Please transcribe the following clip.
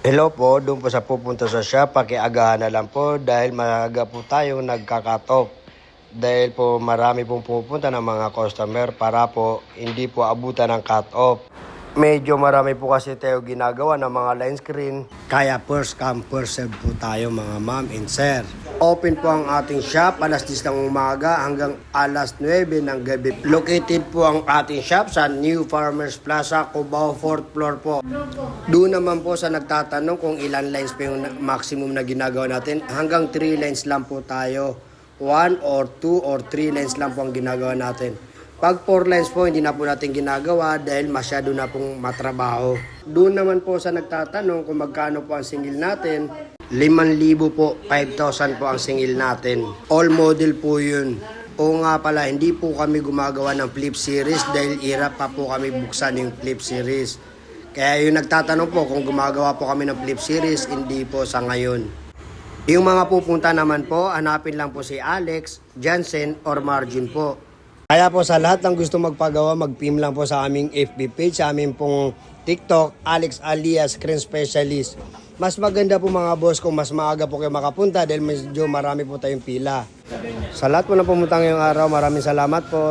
Hello po, doon po sa pupunta sa shop, pakiagahan na lang po dahil maaga po tayong nagka-cut off. Dahil po marami pong pupunta ng mga customer para po hindi po abutan ng cut off. Medyo marami po kasi tayo ginagawa ng mga line screen. Kaya first come first serve po tayo mga ma'am and sir. Open po ang ating shop alas 10 ng umaga hanggang alas 9 ng gabi. Located po ang ating shop sa New Farmers Plaza, Cubao, 4th floor po. Doon naman po sa nagtatanong kung ilan lines pa yung maximum na ginagawa natin. Hanggang 3 lines lang po tayo. 1 or 2 or 3 lines lang po ang ginagawa natin. Pag 4 lines po, hindi na po natin ginagawa dahil masyado na pong matrabaho. Doon naman po sa nagtatanong kung magkano po ang singil natin. 5,000 po, 5,000 po ang singil natin. All model po yun. O nga pala, hindi po kami gumagawa ng flip series dahil hirap pa po kami buksan yung flip series. Kaya yung nagtatanong po kung gumagawa po kami ng flip series, hindi po sa ngayon. Yung mga pupunta naman po, hanapin lang po si Alex, Jansen, or Margin po. Kaya po sa lahat ng gusto magpagawa, mag-PM lang po sa aming FB page, sa aming pong TikTok, Alex alias Screen Specialist. Mas maganda po mga boss kung mas maaga po kayo makapunta dahil medyo marami po tayong pila. Sa lahat po na pumunta ngayong araw, maraming salamat po.